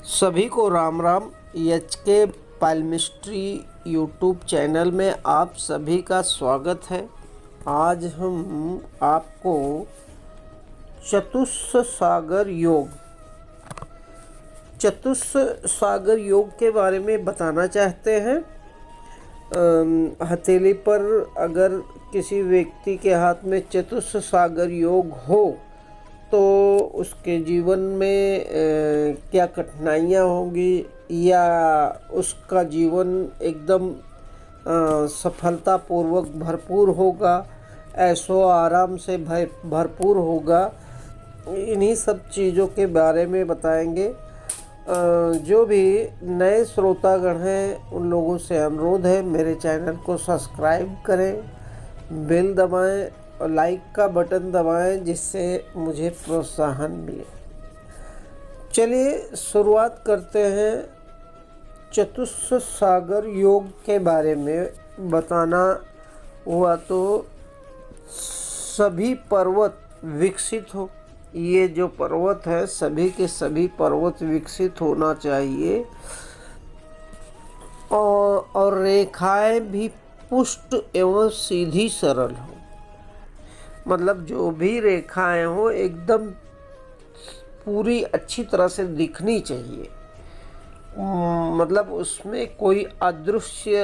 सभी को राम राम। एच के पालमिस्ट्री यूट्यूब चैनल में आप सभी का स्वागत है। आज हम आपको चतुस्सागर योग के बारे में बताना चाहते हैं। हथेली पर अगर किसी व्यक्ति के हाथ में चतुस्सागर योग हो तो उसके जीवन में क्या कठिनाइयाँ होंगी या उसका जीवन एकदम सफलतापूर्वक भरपूर होगा, ऐशो आराम से भरपूर होगा। इन्हीं सब चीज़ों के बारे में बताएंगे। जो भी नए श्रोतागण हैं उन लोगों से अनुरोध है मेरे चैनल को सब्सक्राइब करें, बेल दबाएं और लाइक का बटन दबाएं जिससे मुझे प्रोत्साहन मिले। चलिए शुरुआत करते हैं। चतुस्सागर योग के बारे में बताना हुआ तो सभी पर्वत विकसित हो। ये जो पर्वत है सभी के सभी पर्वत विकसित होना चाहिए और रेखाएं भी पुष्ट एवं सीधी सरल हो। मतलब जो भी रेखाएं हो एकदम पूरी अच्छी तरह से दिखनी चाहिए। मतलब उसमें कोई अदृश्य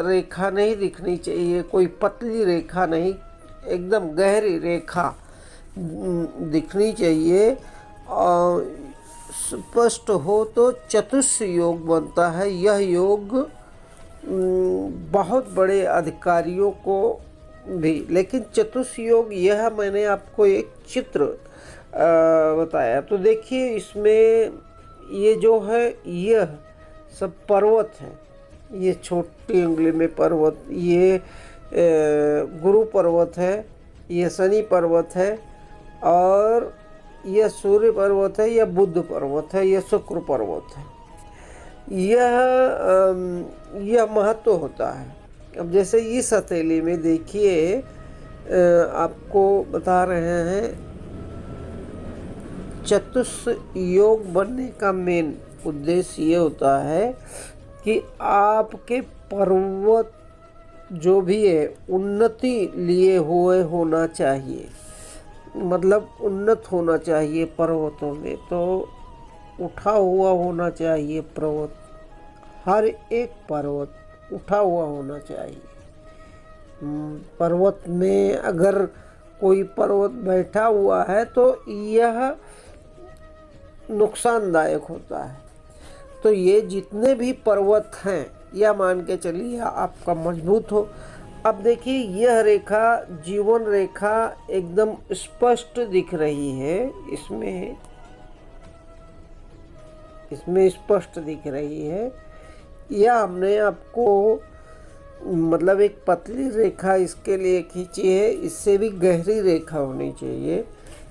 रेखा नहीं दिखनी चाहिए, कोई पतली रेखा नहीं, एकदम गहरी रेखा दिखनी चाहिए। और स्पष्ट हो तो चतुष्स योग बनता है। यह योग बहुत बड़े अधिकारियों को भी, लेकिन चतुष्स योग यह मैंने आपको एक चित्र बताया। तो देखिए इसमें ये जो है यह सब पर्वत है। ये छोटी उंगली में पर्वत, ये गुरु पर्वत है, ये शनि पर्वत है, और यह सूर्य पर्वत है, यह बुध पर्वत है, यह शुक्र पर्वत है। यह महत्व होता है। अब जैसे इस हथेली में देखिए आपको बता रहे हैं चतुष्स योग बनने का मेन उद्देश्य ये होता है कि आपके पर्वत जो भी है उन्नति लिए हुए होना चाहिए। मतलब उन्नत होना चाहिए पर्वतों में, तो उठा हुआ होना चाहिए पर्वत। हर एक पर्वत उठा हुआ होना चाहिए। पर्वत में अगर कोई पर्वत बैठा हुआ है तो यह नुकसानदायक होता है। तो ये जितने भी पर्वत हैं यह मान के चलिए आपका मजबूत हो। अब देखिए यह रेखा जीवन रेखा एकदम स्पष्ट दिख रही है। इसमें स्पष्ट दिख रही है। यह हमने आपको मतलब एक पतली रेखा इसके लिए खींची है, इससे भी गहरी रेखा होनी चाहिए।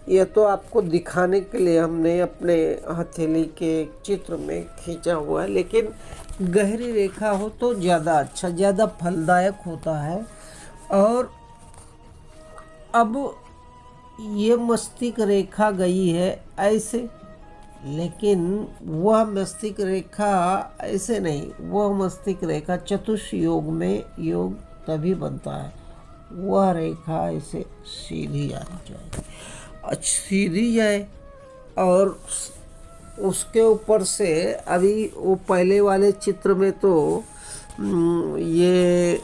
यह तो आपको दिखाने के लिए हमने अपने हथेली के चित्र में खींचा हुआ है, लेकिन गहरी रेखा हो तो ज़्यादा अच्छा, ज़्यादा फलदायक होता है। और अब ये मस्तिष्क रेखा गई है ऐसे, लेकिन वह मस्तिष्क रेखा ऐसे नहीं, वह मस्तिष्क रेखा चतुष्स योग में योग तभी बनता है वह रेखा ऐसे सीधी आनी चाहिए, सीधी जाए। और उसके ऊपर से अभी वो पहले वाले चित्र में तो ये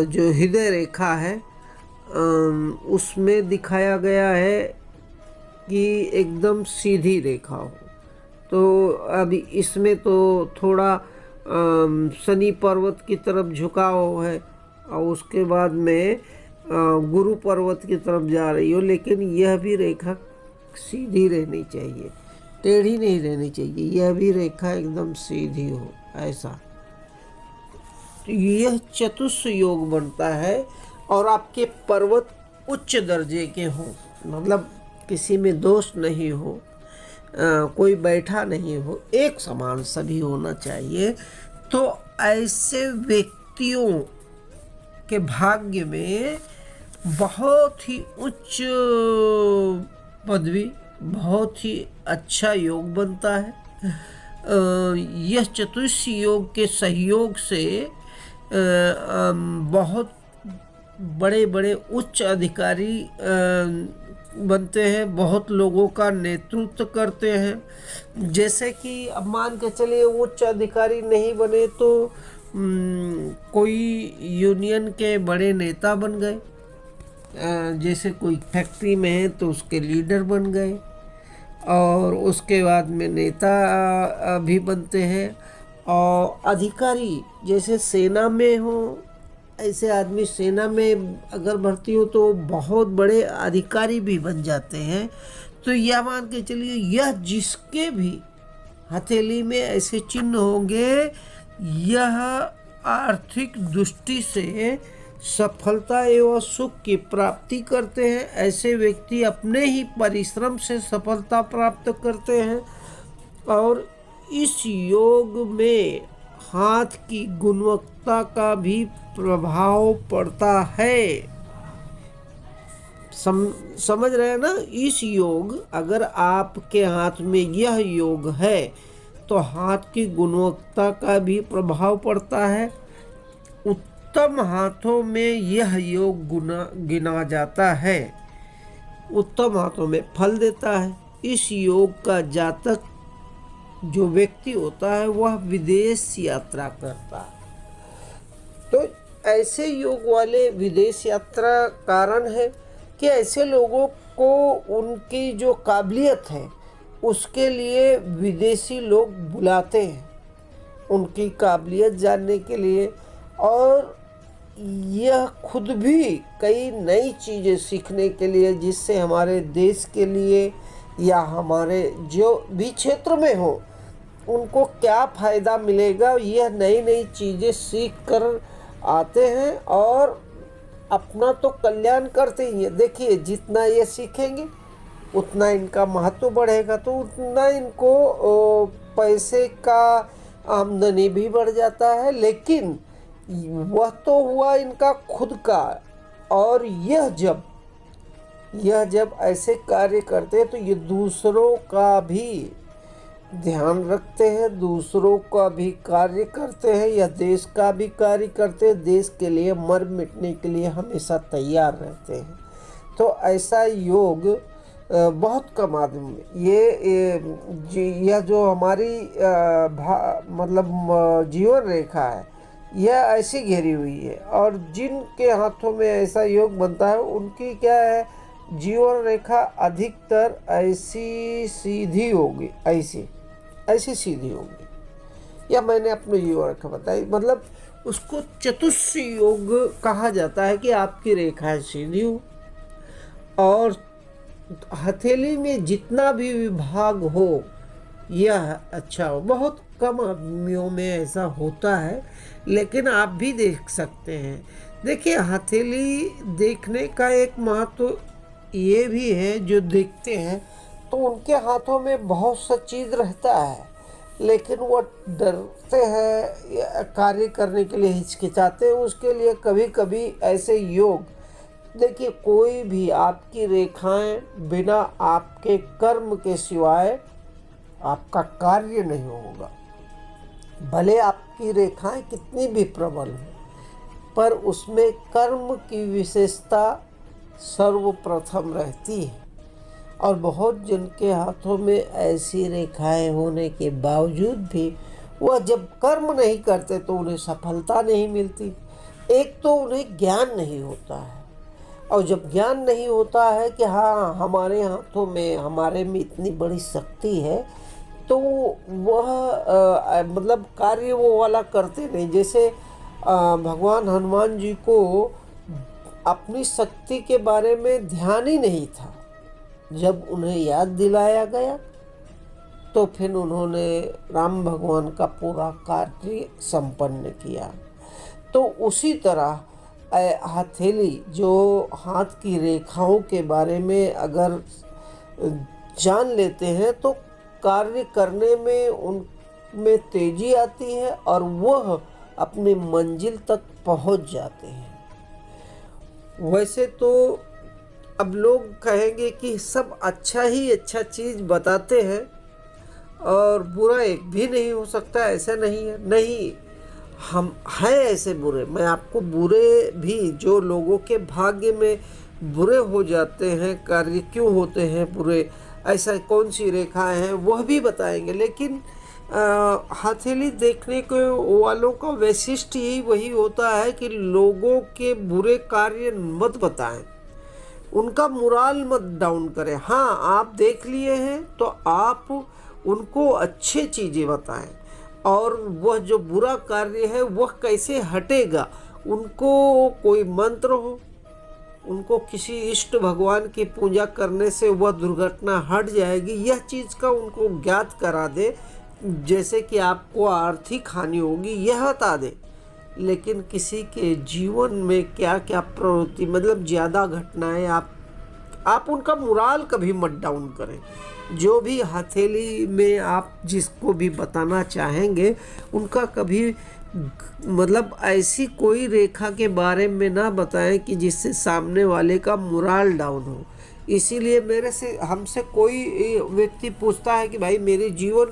जो हृदय रेखा है उसमें दिखाया गया है कि एकदम सीधी रेखा हो। तो अभी इसमें तो थोड़ा शनि पर्वत की तरफ झुकाव है और उसके बाद में गुरु पर्वत की तरफ जा रही हो, लेकिन यह भी रेखा सीधी रहनी चाहिए, टेढ़ी नहीं रहनी चाहिए। यह भी रेखा एकदम सीधी हो ऐसा। तो यह चतुष्स योग बनता है। और आपके पर्वत उच्च दर्जे के हों, मतलब किसी में दोष नहीं हो, कोई बैठा नहीं हो, एक समान सभी होना चाहिए। तो ऐसे व्यक्तियों के भाग्य में बहुत ही उच्च पदवी, बहुत ही अच्छा योग बनता है। यह चतुष्ट योग के सहयोग से बहुत बड़े बड़े उच्च अधिकारी बनते हैं, बहुत लोगों का नेतृत्व करते हैं। जैसे कि अब मान के चलिए उच्च अधिकारी नहीं बने तो कोई यूनियन के बड़े नेता बन गए, जैसे कोई फैक्ट्री में है तो उसके लीडर बन गए, और उसके बाद में नेता भी बनते हैं। और अधिकारी जैसे सेना में हो, ऐसे आदमी सेना में अगर भर्ती हो तो बहुत बड़े अधिकारी भी बन जाते हैं। तो यह मान के चलिए यह जिसके भी हथेली में ऐसे चिन्ह होंगे, यह आर्थिक दृष्टि से सफलता एवं सुख की प्राप्ति करते हैं। ऐसे व्यक्ति अपने ही परिश्रम से सफलता प्राप्त करते हैं। और इस योग में हाथ की गुणवत्ता का भी प्रभाव पड़ता है। समझ रहे हैं ना? इस योग, अगर आपके हाथ में यह योग है तो हाथ की गुणवत्ता का भी प्रभाव पड़ता है। उत्तम हाथों में यह योग गिना जाता है, उत्तम हाथों में फल देता है। इस योग का जातक जो व्यक्ति होता है वह विदेश यात्रा करता है। तो ऐसे योग वाले विदेश यात्रा कारण है कि ऐसे लोगों को उनकी जो काबिलियत है उसके लिए विदेशी लोग बुलाते हैं, उनकी काबिलियत जानने के लिए। और यह खुद भी कई नई चीज़ें सीखने के लिए, जिससे हमारे देश के लिए या हमारे जो भी क्षेत्र में हो उनको क्या फ़ायदा मिलेगा, यह नई नई चीज़ें सीख कर आते हैं और अपना तो कल्याण करते ही हैं। देखिए, जितना ये सीखेंगे उतना इनका महत्व बढ़ेगा, तो उतना इनको पैसे का आमदनी भी बढ़ जाता है। लेकिन वह तो हुआ इनका खुद का, और यह जब ऐसे कार्य करते हैं तो ये दूसरों का भी ध्यान रखते हैं, दूसरों का भी कार्य करते हैं, या देश का भी कार्य करते हैं। देश के लिए मर मिटने के लिए हमेशा तैयार रहते हैं। तो ऐसा योग बहुत कम आदमी में यह जो हमारी मतलब जीवन रेखा है, यह ऐसी घेरी हुई है। और जिनके हाथों में ऐसा योग बनता है उनकी क्या है, जीवन रेखा अधिकतर ऐसी सीधी होगी, ऐसी सीधी होगी। या मैंने अपने जीवन रेखा बताई, मतलब उसको चतुष्ट योग कहा जाता है कि आपकी रेखाएं सीधी हो और हथेली में जितना भी विभाग हो यह अच्छा हो। बहुत कम आदमियों में ऐसा होता है, लेकिन आप भी देख सकते हैं। देखिए, हथेली देखने का एक महत्व ये भी है, जो देखते हैं तो उनके हाथों में बहुत सा चीज़ रहता है, लेकिन वो डरते हैं, कार्य करने के लिए हिचकिचाते हैं। उसके लिए कभी कभी ऐसे योग, देखिए, कोई भी आपकी रेखाएं बिना आपके कर्म के सिवाय आपका कार्य नहीं होगा। भले आपकी रेखाएं कितनी भी प्रबल हो, पर उसमें कर्म की विशेषता सर्वप्रथम रहती है। और बहुत जन के हाथों में ऐसी रेखाएं होने के बावजूद भी वह जब कर्म नहीं करते तो उन्हें सफलता नहीं मिलती। एक तो उन्हें ज्ञान नहीं होता है, और जब ज्ञान नहीं होता है कि हाँ, हमारे हाथों में, हमारे में इतनी बड़ी शक्ति है, तो वह मतलब कार्य वो वाला करते नहीं। जैसे भगवान हनुमान जी को अपनी शक्ति के बारे में ध्यान ही नहीं था। जब उन्हें याद दिलाया गया तो फिर उन्होंने राम भगवान का पूरा कार्य संपन्न किया। तो उसी तरह हथेली, जो हाथ की रेखाओं के बारे में अगर जान लेते हैं तो कार्य करने में उनमें तेजी आती है और वह अपनी मंजिल तक पहुंच जाते हैं। वैसे तो अब लोग कहेंगे कि सब अच्छा ही अच्छा चीज़ बताते हैं, और बुरा एक भी नहीं हो सकता, ऐसा नहीं है। नहीं, हम हैं ऐसे बुरे। मैं आपको बुरे भी, जो लोगों के भाग्य में बुरे हो जाते हैं, कार्य क्यों होते हैं बुरे, ऐसा कौन सी रेखाएं हैं वह भी बताएंगे। लेकिन हथेली देखने के वालों का वैशिष्ट्य ही वही होता है कि लोगों के बुरे कार्य मत बताएं, उनका मोराल मत डाउन करें। हाँ, आप देख लिए हैं तो आप उनको अच्छे चीज़ें बताएं, और वह जो बुरा कार्य है वह कैसे हटेगा, उनको कोई मंत्र हो, उनको किसी इष्ट भगवान की पूजा करने से वह दुर्घटना हट जाएगी, यह चीज़ का उनको ज्ञात करा दे। जैसे कि आपको आर्थिक हानि होगी यह बता दे, लेकिन किसी के जीवन में क्या क्या प्रवृत्ति, मतलब ज़्यादा घटनाएं, आप उनका मोराल कभी मत डाउन करें। जो भी हथेली में आप जिसको भी बताना चाहेंगे उनका कभी मतलब ऐसी कोई रेखा के बारे में ना बताएं कि जिससे सामने वाले का मोराल डाउन हो। इसीलिए मेरे से, हमसे कोई व्यक्ति पूछता है कि भाई मेरी जीवन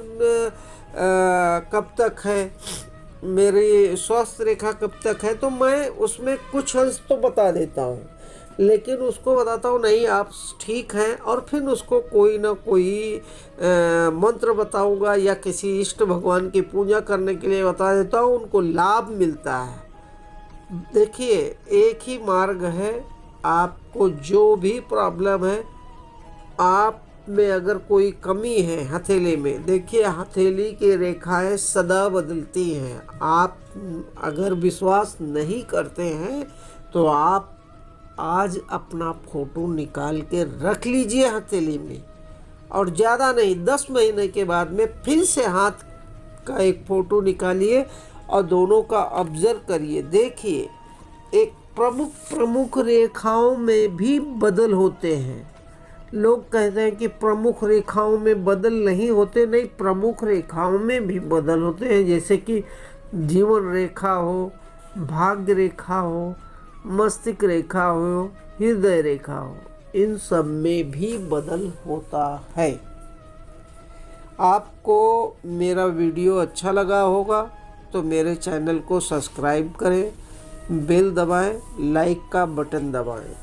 कब तक है, मेरी स्वास्थ्य रेखा कब तक है, तो मैं उसमें कुछ अंश तो बता देता हूँ, लेकिन उसको बताता हूँ नहीं आप ठीक हैं, और फिर उसको कोई ना कोई मंत्र बताऊँगा या किसी इष्ट भगवान की पूजा करने के लिए बता देता हूँ, उनको लाभ मिलता है। देखिए, एक ही मार्ग है, आपको जो भी प्रॉब्लम है, आप में अगर कोई कमी है हथेली में, देखिए हथेली की रेखाएं सदा बदलती हैं। आप अगर विश्वास नहीं करते हैं तो आप आज अपना फोटो निकाल के रख लीजिए हथेली में, और ज़्यादा नहीं, 10 महीने के बाद में फिर से हाथ का एक फ़ोटो निकालिए और दोनों का ऑब्जर्व करिए। देखिए, एक प्रमुख रेखाओं में भी बदल होते हैं। लोग कहते हैं कि प्रमुख रेखाओं में बदल नहीं होते, नहीं, प्रमुख रेखाओं में भी बदल होते हैं। जैसे कि जीवन रेखा हो, भाग्य रेखा हो, मस्तिष्क रेखा हो, हृदय रेखा हो, इन सब में भी बदल होता है। आपको मेरा वीडियो अच्छा लगा होगा तो मेरे चैनल को सब्सक्राइब करें, बेल दबाएं, लाइक का बटन दबाएं।